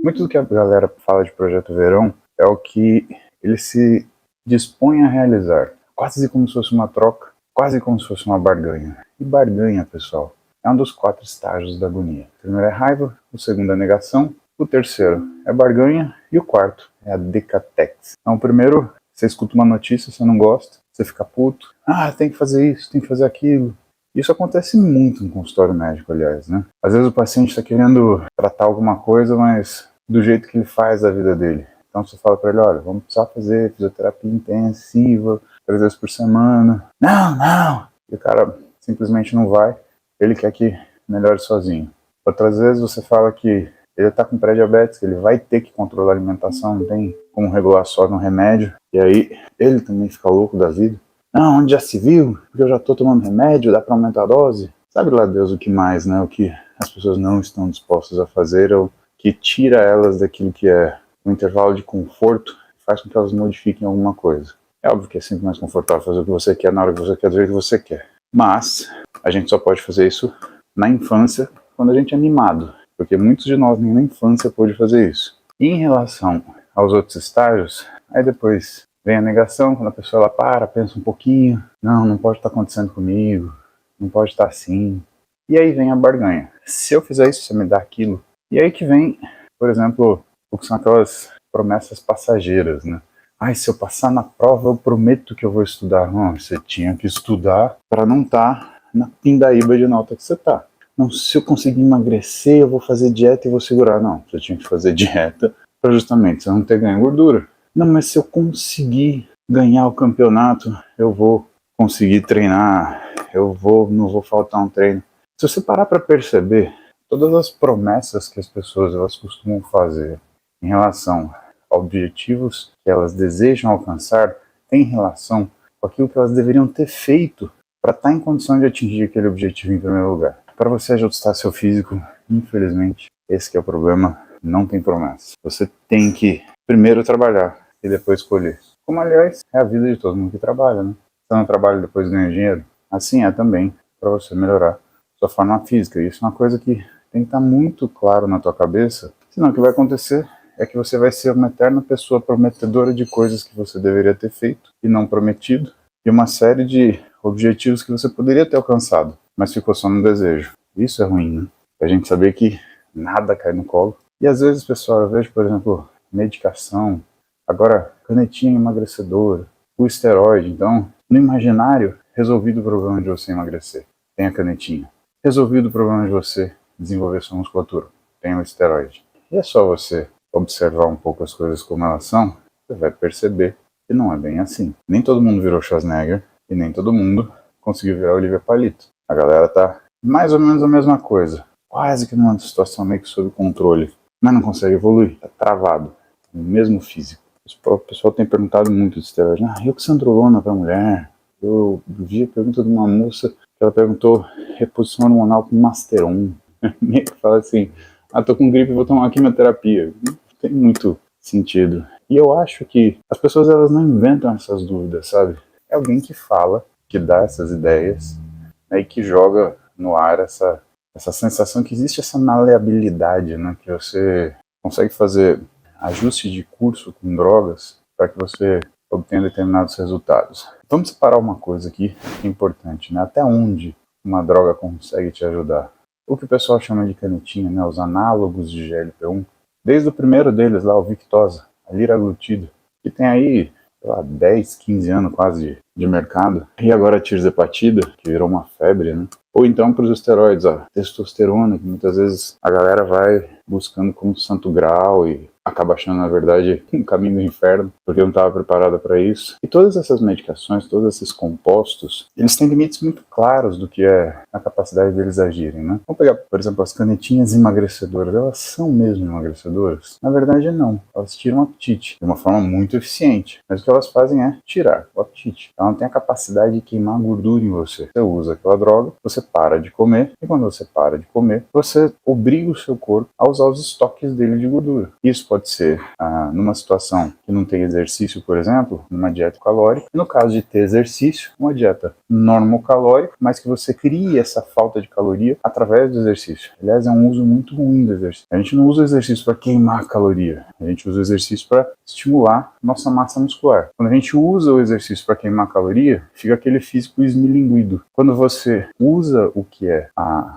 Muito do que a galera fala de Projeto Verão é o que ele se dispõe a realizar, quase como se fosse uma troca, quase como se fosse uma barganha. E barganha, pessoal, é um dos 4 estágios da agonia. O primeiro é raiva, o segundo é negação, o terceiro é barganha e o quarto é a decatex. Então, o primeiro, você escuta uma notícia, você não gosta, você fica puto, tem que fazer isso, tem que fazer aquilo. Isso acontece muito no consultório médico, aliás, né? Às vezes o paciente está querendo tratar alguma coisa, mas do jeito que ele faz a vida dele. Então você fala para ele, olha, vamos precisar fazer fisioterapia intensiva, 3 vezes por semana. Não! E o cara simplesmente não vai, ele quer que melhore sozinho. Outras vezes você fala que ele está com pré-diabetes, que ele vai ter que controlar a alimentação, não tem como regular só no remédio. E aí ele também fica louco da vida. Não, onde já se viu? Porque eu já estou tomando remédio, dá para aumentar a dose? Sabe lá Deus o que mais, né? O que as pessoas não estão dispostas a fazer, ou que tira elas daquilo que é um intervalo de conforto, faz com que elas modifiquem alguma coisa. É óbvio que é sempre mais confortável fazer o que você quer, na hora que você quer, do jeito que você quer. Mas a gente só pode fazer isso na infância, quando a gente é mimado. Porque muitos de nós nem na infância pôde fazer isso. E em relação aos outros estágios, aí depois vem a negação, quando a pessoa ela pensa um pouquinho, não pode estar acontecendo comigo, não pode estar assim. E aí vem a barganha. Se eu fizer isso, você me dá aquilo. E aí que vem, por exemplo, o que são aquelas promessas passageiras, né? Se eu passar na prova, eu prometo que eu vou estudar. Não, você tinha que estudar para não estar na pindaíba de nota que você está. Não, se eu conseguir emagrecer, eu vou fazer dieta e vou segurar. Não, você tinha que fazer dieta para justamente você não ter ganho gordura. Não, mas se eu conseguir ganhar o campeonato, eu vou conseguir treinar, não vou faltar um treino. Se você parar para perceber, todas as promessas que as pessoas elas costumam fazer em relação a objetivos que elas desejam alcançar, tem relação com aquilo que elas deveriam ter feito para estar em condição de atingir aquele objetivo em primeiro lugar. Para você ajustar seu físico, infelizmente, esse que é o problema, não tem promessa. Você tem que primeiro trabalhar e depois colher. Como, aliás, é a vida de todo mundo que trabalha, né? Você não trabalha e depois ganha dinheiro? Assim é também para você melhorar sua forma física. Isso é uma coisa que tem que estar muito claro na tua cabeça, senão o que vai acontecer é que você vai ser uma eterna pessoa prometedora de coisas que você deveria ter feito e não prometido, e uma série de objetivos que você poderia ter alcançado, mas ficou só no desejo. Isso é ruim, né? A gente saber que nada cai no colo. E às vezes, pessoal, eu vejo, por exemplo, medicação, agora canetinha emagrecedora, o esteroide. Então, no imaginário, resolvido o problema de você emagrecer, tem a canetinha. Resolvido o problema de você desenvolver sua musculatura, tem o esteroide. E é só você observar um pouco as coisas como elas são, você vai perceber que não é bem assim. Nem todo mundo virou Schwarzenegger e nem todo mundo conseguiu virar Olivia Palito. A galera tá mais ou menos a mesma coisa, quase que numa situação meio que sob controle, mas não consegue evoluir, tá travado, no mesmo físico. O pessoal tem perguntado muito de esteroide. E oxandrolona para mulher? Eu vi a pergunta de uma moça que ela perguntou reposição hormonal com Masteron. Meio que fala assim, tô com gripe, vou tomar quimioterapia. Não tem muito sentido. E eu acho que as pessoas elas não inventam essas dúvidas, sabe? É alguém que fala, que dá essas ideias, né, e que joga no ar essa sensação que existe essa maleabilidade, né, que você consegue fazer ajuste de curso com drogas para que você obtenha determinados resultados. Vamos separar uma coisa aqui que é importante, né? Até onde uma droga consegue te ajudar? O que o pessoal chama de canetinha, né? Os análogos de GLP-1, desde o primeiro deles lá, o Victoza, a liraglutida, que tem aí, sei lá, 10, 15 anos quase de mercado, e agora a tirzepatida, que virou uma febre, né? Ou então para os esteroides, a testosterona, que muitas vezes a galera vai buscando como santo grau e acaba achando, na verdade, um caminho do inferno, porque não estava preparada para isso. E todas essas medicações, todos esses compostos, eles têm limites muito claros do que é a capacidade deles agirem, né? Vamos pegar, por exemplo, as canetinhas emagrecedoras. Elas são mesmo emagrecedoras? Na verdade, não. Elas tiram o apetite de uma forma muito eficiente. Mas o que elas fazem é tirar o apetite. Ela não tem a capacidade de queimar gordura em você. Você usa aquela droga, você para de comer, e quando você para de comer, você obriga o seu corpo a usar usar os estoques dele de gordura. Isso pode ser numa situação que não tem exercício, por exemplo, numa dieta calórica. No caso de ter exercício, uma dieta normocalórica, mas que você crie essa falta de caloria através do exercício. Aliás, é um uso muito ruim do exercício. A gente não usa o exercício para queimar caloria, a gente usa o exercício para estimular nossa massa muscular. Quando a gente usa o exercício para queimar caloria, fica aquele físico esmilinguido. Quando você usa o que é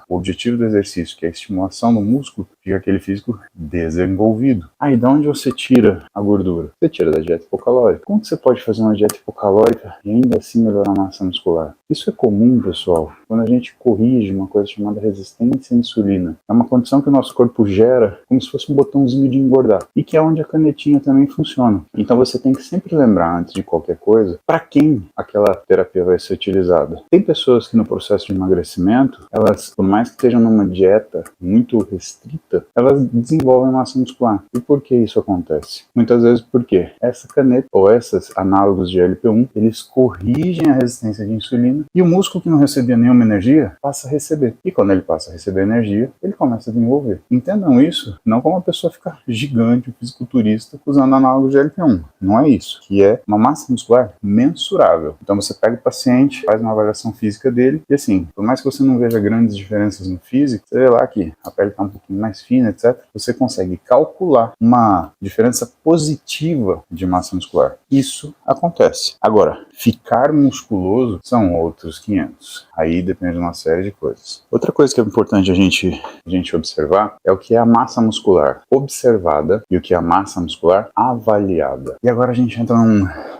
o objetivo do exercício, que é a estimulação do músculo, fica aquele físico desenvolvido. Aí, de onde você tira a gordura? Você tira da dieta hipocalórica. Como que você pode fazer uma dieta hipocalórica e ainda assim melhorar a massa muscular? Isso é comum, pessoal, quando a gente corrige uma coisa chamada resistência à insulina. É uma condição que o nosso corpo gera como se fosse um botãozinho de engordar. E que é onde a canetinha também funciona. Então você tem que sempre lembrar, antes de qualquer coisa, para quem aquela terapia vai ser utilizada. Tem pessoas que no processo de emagrecimento, elas, por mais que estejam numa dieta muito restrita, elas desenvolvem massa muscular. E por que isso acontece? Muitas vezes porque essa caneta, ou esses análogos de LP1, eles corrigem a resistência de insulina e o músculo que não recebia nenhuma energia passa a receber. E quando ele passa a receber energia, ele começa a desenvolver. Entendam isso não como uma pessoa ficar gigante, um fisiculturista, usando análogos de LP1. Não é isso. Que é uma massa muscular mensurável. Então você pega o paciente, faz uma avaliação física dele e assim, por mais que você não veja grandes diferenças no físico, você vê lá que a pele está um pouquinho mais fina, etc. Você consegue calcular uma diferença positiva de massa muscular. Isso acontece. Agora, ficar musculoso são outros 500. Aí depende de uma série de coisas. Outra coisa que é importante a gente observar é o que é a massa muscular observada e o que é a massa muscular avaliada. E agora a gente entra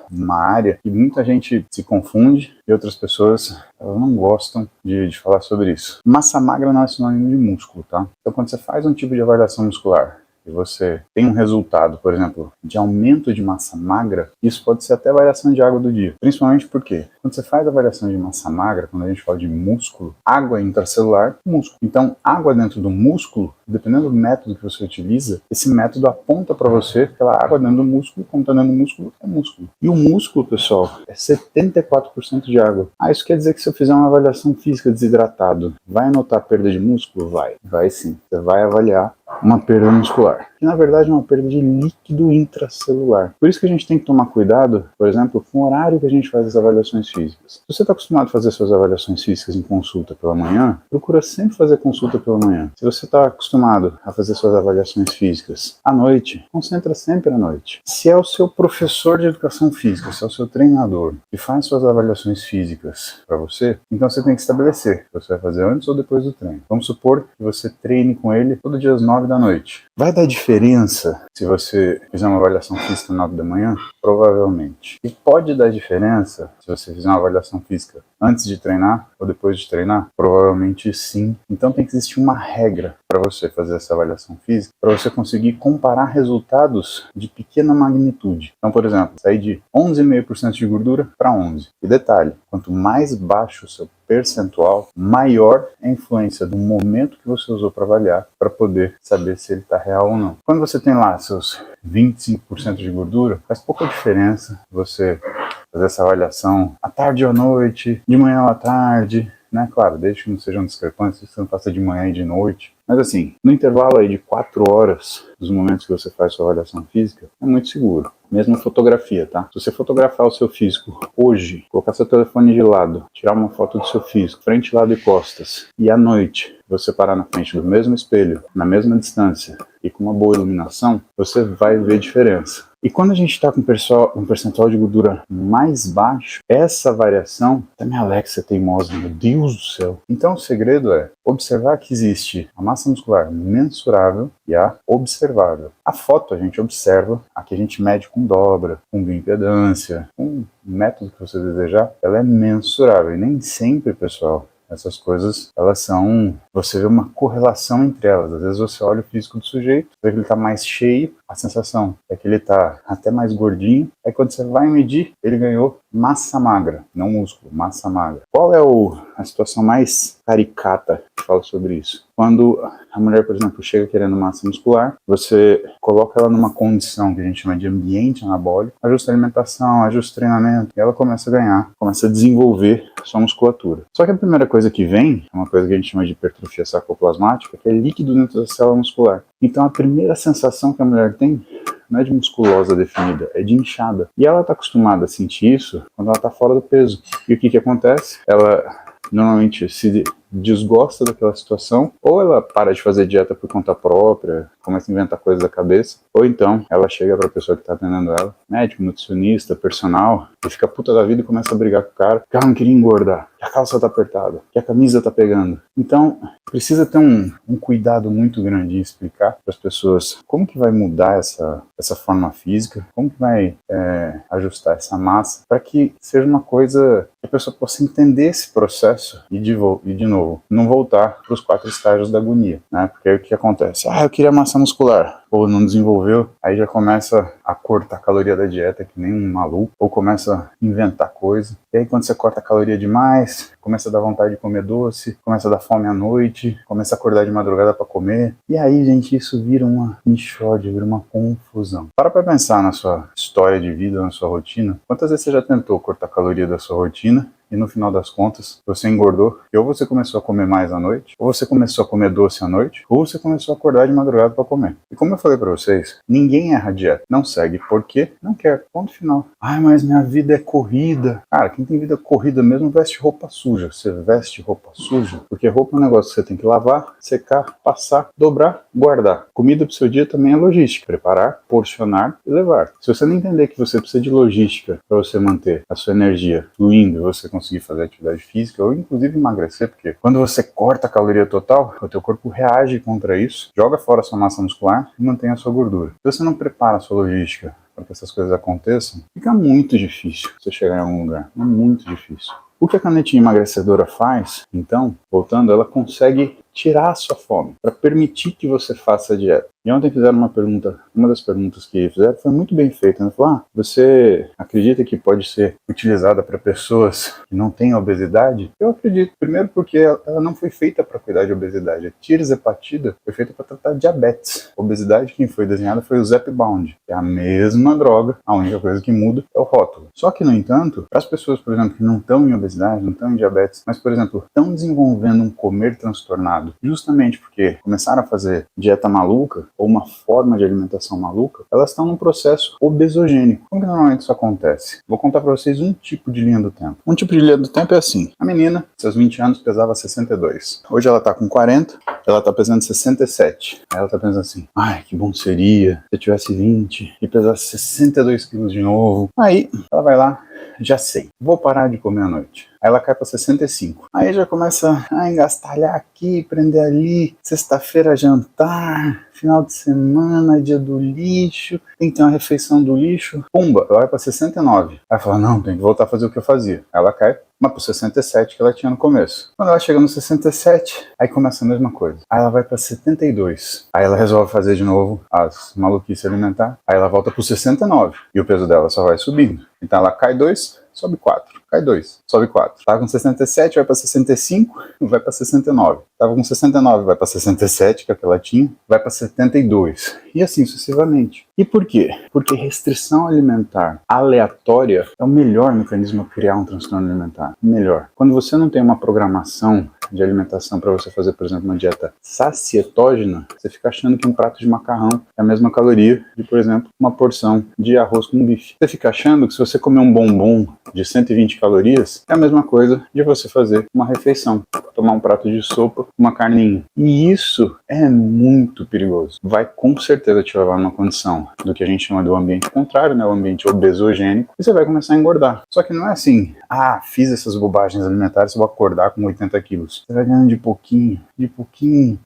numa área que muita gente se confunde e outras pessoas não gostam de falar sobre isso. Massa magra não é sinônimo de músculo, tá? Então quando você faz um tipo de avaliação muscular e você tem um resultado, por exemplo, de aumento de massa magra, isso pode ser até variação de água do dia. Principalmente porque quando você faz a variação de massa magra, quando a gente fala de músculo, água intracelular, músculo. Então, água dentro do músculo, dependendo do método que você utiliza, esse método aponta para você que aquela água dentro do músculo, como está dentro do músculo, é músculo. E o músculo, pessoal, é 74% de água. Isso quer dizer que se eu fizer uma avaliação física desidratado, vai notar perda de músculo? Vai. Vai sim. Você vai avaliar uma perda muscular, que na verdade é uma perda de líquido intracelular. Por isso que a gente tem que tomar cuidado, por exemplo, com o horário que a gente faz as avaliações físicas. Se você está acostumado a fazer suas avaliações físicas em consulta pela manhã, procura sempre fazer consulta pela manhã. Se você está acostumado a fazer suas avaliações físicas à noite, concentra sempre à noite. Se é o seu professor de educação física, se é o seu treinador que faz suas avaliações físicas para você, então você tem que estabelecer se você vai fazer antes ou depois do treino. Vamos supor que você treine com ele todo dia às 9 da noite. Vai dar diferença se você fizer uma avaliação física às 9 da manhã? Provavelmente. E pode dar diferença se você fizer uma avaliação física antes de treinar ou depois de treinar? Provavelmente sim. Então tem que existir uma regra para você fazer essa avaliação física, para você conseguir comparar resultados de pequena magnitude. Então, por exemplo, sair de 11,5% de gordura para 11%. E detalhe, quanto mais baixo o seu percentual, maior é a influência do momento que você usou para avaliar, para poder saber se ele está real ou não. Quando você tem lá seus 25% de gordura, faz pouca diferença você fazer essa avaliação à tarde ou à noite, de manhã ou à tarde, né? Claro, desde que não sejam discrepâncias, você não faça de manhã e de noite. Mas assim, no intervalo aí de 4 horas dos momentos que você faz sua avaliação física, é muito seguro. Mesmo fotografia, tá? Se você fotografar o seu físico hoje, colocar seu telefone de lado, tirar uma foto do seu físico, frente, lado e costas, e à noite você parar na frente do mesmo espelho, na mesma distância e com uma boa iluminação, você vai ver diferença. E quando a gente está com um percentual de gordura mais baixo, essa variação, até minha Alexa é teimosa, meu Deus do céu. Então o segredo é observar que existe a massa muscular mensurável e a observável. A foto a gente observa, a que a gente mede com dobra, com bioimpedância, com o método que você desejar, ela é mensurável. E nem sempre, pessoal, essas coisas, elas são... Você vê uma correlação entre elas. Às vezes você olha o físico do sujeito, vê que ele está mais cheio, a sensação é que ele está até mais gordinho. Aí quando você vai medir, ele ganhou massa magra, não músculo, massa magra. Qual é a situação mais caricata que fala sobre isso? Quando a mulher, por exemplo, chega querendo massa muscular, você coloca ela numa condição que a gente chama de ambiente anabólico, ajusta a alimentação, ajusta o treinamento, e ela começa a ganhar, começa a desenvolver a sua musculatura. Só que a primeira coisa que vem é uma coisa que a gente chama de hipertrofia sarcoplasmática, que é líquido dentro da célula muscular. Então a primeira sensação que a mulher tem não é de musculosa definida, é de inchada. E ela está acostumada a sentir isso quando ela está fora do peso. E o que acontece? Ela normalmente se desgosta daquela situação, ou ela para de fazer dieta por conta própria, começa a inventar coisas da cabeça, ou então ela chega para a pessoa que está atendendo ela, médico, nutricionista, personal, e fica puta da vida e começa a brigar com o cara, que ela não queria engordar, que a calça tá apertada, que a camisa tá pegando. Então, precisa ter um cuidado muito grande em explicar para as pessoas como que vai mudar essa forma física, como que vai ajustar essa massa, para que seja uma coisa que a pessoa possa entender esse processo e de novo, não voltar para os 4 estágios da agonia, né? Porque aí o que acontece? Eu queria massa muscular, ou não desenvolveu, aí já começa a cortar a caloria da dieta que nem um maluco, ou começa a inventar coisa, e aí quando você corta a caloria demais, começa a dar vontade de comer doce, começa a dar fome à noite, começa a acordar de madrugada para comer, e aí, gente, isso vira uma enxódia, vira uma confusão. Para pensar na sua história de vida, na sua rotina, quantas vezes você já tentou cortar a caloria da sua rotina, e no final das contas, você engordou, e ou você começou a comer mais à noite, ou você começou a comer doce à noite, ou você começou a acordar de madrugada para comer. E como eu falei para vocês, ninguém erra a dieta. Não segue porque não quer. Ponto final. Mas minha vida é corrida. Cara, quem tem vida corrida mesmo veste roupa suja. Você veste roupa suja, porque roupa é um negócio que você tem que lavar, secar, passar, dobrar, guardar. Comida pro seu dia também é logística. Preparar, porcionar e levar. Se você não entender que você precisa de logística para você manter a sua energia fluindo e você conseguir fazer atividade física ou inclusive emagrecer, porque quando você corta a caloria total, o teu corpo reage contra isso, joga fora a sua massa muscular e mantém a sua gordura. Se você não prepara a sua logística para que essas coisas aconteçam, fica muito difícil você chegar em algum lugar. É muito difícil. O que a canetinha emagrecedora faz, então, voltando, ela consegue tirar a sua fome, para permitir que você faça a dieta. E ontem fizeram uma pergunta, uma das perguntas que fizeram foi muito bem feita. Ela falou, você acredita que pode ser utilizada para pessoas que não têm obesidade? Eu acredito, primeiro porque ela não foi feita para cuidar de obesidade. A tirzepatida foi feita para tratar diabetes. A obesidade, quem foi desenhada foi o Zepbound, que é a mesma droga, a única coisa que muda é o rótulo. Só que, no entanto, para as pessoas, por exemplo, que não estão em obesidade, não estão em diabetes, mas, por exemplo, estão desenvolvendo um comer transtornado, justamente porque começaram a fazer dieta maluca, ou uma forma de alimentação maluca, elas estão num processo obesogênico. Como que normalmente isso acontece? Vou contar para vocês um tipo de linha do tempo. Um tipo de linha do tempo é assim. A menina, seus 20 anos, pesava 62. Hoje ela tá com 40, ela tá pesando 67. Aí ela tá pensando assim, que bom seria se eu tivesse 20 e pesasse 62 quilos de novo. Aí ela vai lá, já sei, vou parar de comer à noite. Aí ela cai para 65. Aí já começa a engastalhar aqui, prender ali, sexta-feira jantar, final de semana, dia do lixo, tem que ter uma refeição do lixo. Pumba, ela vai para 69. Aí fala, não, tem que voltar a fazer o que eu fazia. Aí ela cai, mas pro 67 que ela tinha no começo. Quando ela chega no 67, aí começa a mesma coisa. Aí ela vai para 72. Aí ela resolve fazer de novo as maluquices alimentares. Aí ela volta pro 69. E o peso dela só vai subindo. Então ela cai 2, sobe 4. Cai 2, sobe 4. Tava com 67, vai para 65, vai para 69. Tava com 69, vai para 67, que é o que ela tinha, vai para 72. E assim sucessivamente. E por quê? Porque restrição alimentar aleatória é o melhor mecanismo para criar um transtorno alimentar. Melhor. Quando você não tem uma programação de alimentação para você fazer, por exemplo, uma dieta sacietógena, você fica achando que um prato de macarrão é a mesma caloria de, por exemplo, uma porção de arroz com bife. Você fica achando que se você comer um bombom de 120 calorias, é a mesma coisa de você fazer uma refeição, tomar um prato de sopa, uma carninha. E isso é muito perigoso. Vai com certeza te levar numa condição do que a gente chama do ambiente contrário, né, o ambiente obesogênico, e você vai começar a engordar. Só que não é assim, fiz essas bobagens alimentares, vou acordar com 80 quilos. Você vai ganhando de pouquinho,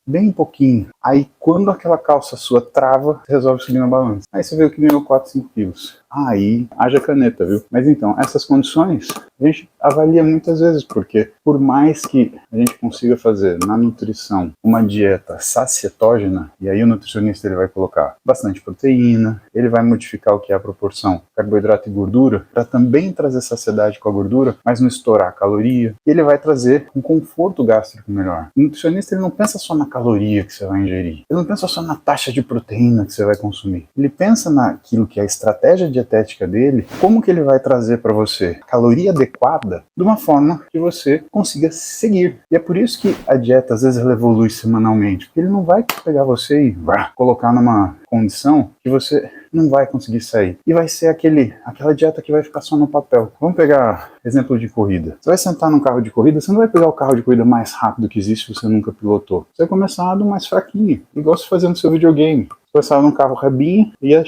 bem pouquinho. Aí quando aquela calça sua trava, você resolve subir na balança. Aí você vê que ganhou 4, 5 quilos. Aí, haja caneta, viu? Mas então, essas condições, a gente avalia muitas vezes, porque por mais que a gente consiga fazer na nutrição uma dieta sacietógena, e aí o nutricionista ele vai colocar bastante proteína, ele vai modificar o que é a proporção carboidrato e gordura, para também trazer saciedade com a gordura, mas não estourar a caloria, e ele vai trazer um conforto gástrico melhor. O nutricionista ele não pensa só na caloria que você vai ingerir, ele não pensa só na taxa de proteína que você vai consumir, ele pensa naquilo que é a estratégia dietética dele, como que ele vai trazer para você caloria adequada de uma forma que você consiga seguir. E é por isso que a dieta às vezes ela evolui semanalmente, porque ele não vai pegar você e colocar numa condição que você não vai conseguir sair. E vai ser aquela dieta que vai ficar só no papel. Vamos pegar exemplo de corrida. Você vai sentar num carro de corrida, você não vai pegar o carro de corrida mais rápido que existe se você nunca pilotou. Você vai começar do mais fraquinho, igual você fazendo no seu videogame. Começava num carro rabinho, ia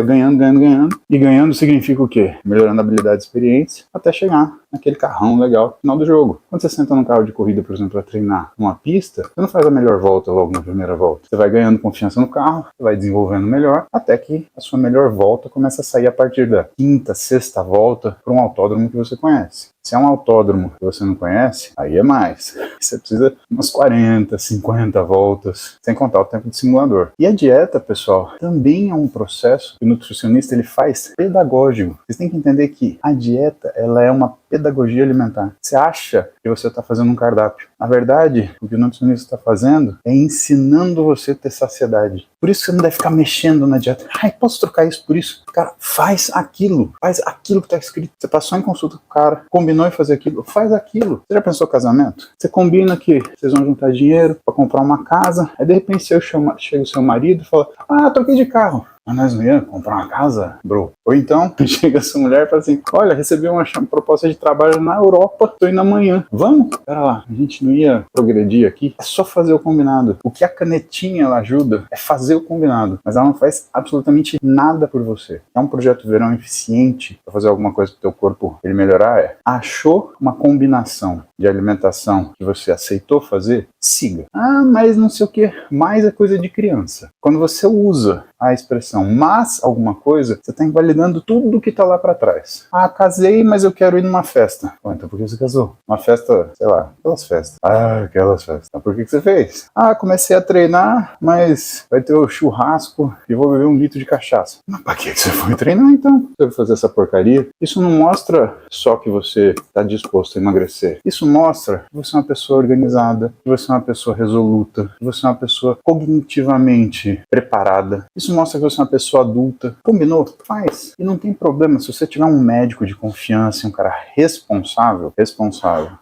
ganhando. E ganhando significa o quê? Melhorando a habilidade e experiência, até chegar naquele carrão legal no final do jogo. Quando você senta num carro de corrida, por exemplo, para treinar numa pista, você não faz a melhor volta logo na primeira volta. Você vai ganhando confiança no carro, você vai desenvolvendo melhor, até que a sua melhor volta começa a sair a partir da quinta, sexta volta para um autódromo que você conhece. Se é um autódromo que você não conhece, aí é mais. Você precisa de umas 40, 50 voltas, sem contar o tempo de simulador. E a dieta, pessoal, também é um processo que o nutricionista ele faz pedagógico. Vocês têm que entender que a dieta ela é uma pedagogia alimentar. Você acha que você está fazendo um cardápio. Na verdade, o que o nutricionista está fazendo é ensinando você a ter saciedade. Por isso você não deve ficar mexendo na dieta. Ai, posso trocar isso por isso? Cara, faz aquilo que está escrito. Você passou em consulta com o cara, combinou em fazer aquilo, faz aquilo. Você já pensou casamento? Você combina que vocês vão juntar dinheiro para comprar uma casa, aí de repente chega o seu marido e fala, troquei de carro. Mas nós não íamos comprar uma casa, bro? Ou então, chega essa mulher e fala assim, olha, recebi uma proposta de trabalho na Europa, tô indo amanhã. Vamos? Pera lá, a gente não ia progredir aqui? É só fazer o combinado. O que a canetinha ela ajuda é fazer o combinado, mas ela não faz absolutamente nada por você. É um projeto verão eficiente para fazer alguma coisa pro teu corpo ele melhorar? Achou uma combinação de alimentação que você aceitou fazer? Siga. Mas não sei o que, mais é coisa de criança. Quando você usa a expressão mas alguma coisa, você está invalidando tudo que está lá para trás. Casei, mas eu quero ir numa festa. Então por que você casou? Uma festa, sei lá, aquelas festas. Aquelas festas. Então por que você fez? Comecei a treinar, mas vai ter o churrasco e vou beber 1 litro de cachaça. Mas para que você foi treinar então? Você vai fazer essa porcaria? Isso não mostra só que você está disposto a emagrecer. Isso mostra que você é uma pessoa organizada, que você é uma pessoa resoluta, que você é uma pessoa cognitivamente preparada. Isso mostra que você é uma pessoa adulta. Combinou? Faz. E não tem problema se você tiver um médico de confiança, um cara responsável,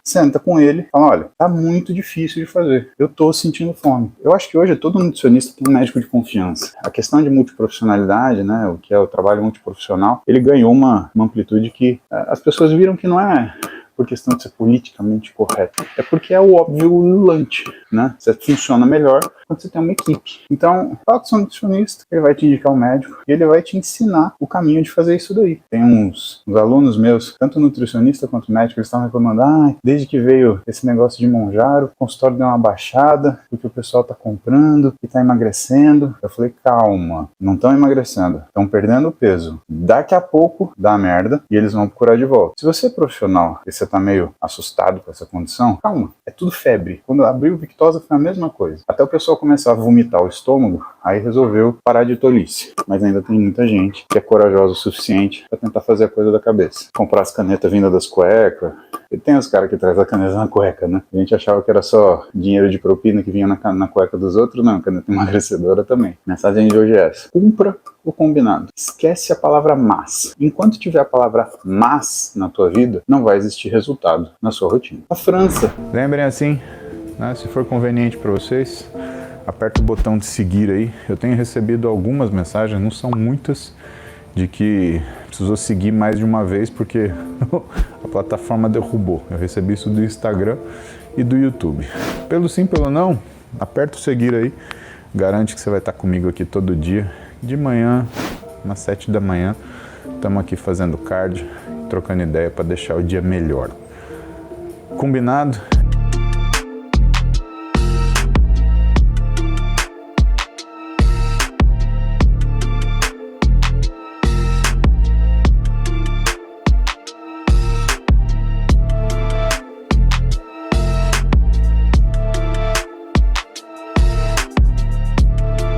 senta com ele e fala, olha, tá muito difícil de fazer. Eu tô sentindo fome. Eu acho que hoje todo nutricionista tem um médico de confiança. A questão de multiprofissionalidade, né, o que é o trabalho multiprofissional, ele ganhou uma amplitude que as pessoas viram que não é por questão de ser politicamente correto. É porque é o óbvio ululante, né? Você funciona melhor quando você tem uma equipe. Então, fala com o seu nutricionista, ele vai te indicar um médico e ele vai te ensinar o caminho de fazer isso daí. Tem uns alunos meus, tanto nutricionista quanto médico, eles estão reclamando, desde que veio esse negócio de Monjaro, o consultório deu uma baixada, porque o pessoal tá comprando e tá emagrecendo. Eu falei, calma, não estão emagrecendo, estão perdendo peso. Daqui a pouco dá merda e eles vão procurar de volta. Se você é profissional e você tá meio assustado com essa condição, calma, é tudo febre. Quando abriu o Victoza foi a mesma coisa. Até o pessoal começar a vomitar o estômago, aí resolveu parar de tolice. Mas ainda tem muita gente que é corajosa o suficiente para tentar fazer a coisa da cabeça. Comprar as canetas vindas das cuecas. E tem os caras que trazem a caneta na cueca, né? A gente achava que era só dinheiro de propina que vinha na cueca dos outros. Não, caneta emagrecedora também. A mensagem de hoje é essa. Cumpra o combinado. Esquece a palavra mas. Enquanto tiver a palavra mas na tua vida, não vai existir resultado na sua rotina. A França. Lembrem assim, né, se for conveniente para vocês, aperta o botão de seguir aí. Eu tenho recebido algumas mensagens, não são muitas, de que precisou seguir mais de uma vez porque a plataforma derrubou. Eu recebi isso do Instagram e do YouTube. Pelo sim, pelo não, aperta o seguir aí. Garante que você vai estar comigo aqui todo dia. De manhã, às 7 da manhã, estamos aqui fazendo cardio, trocando ideia para deixar o dia melhor. Combinado?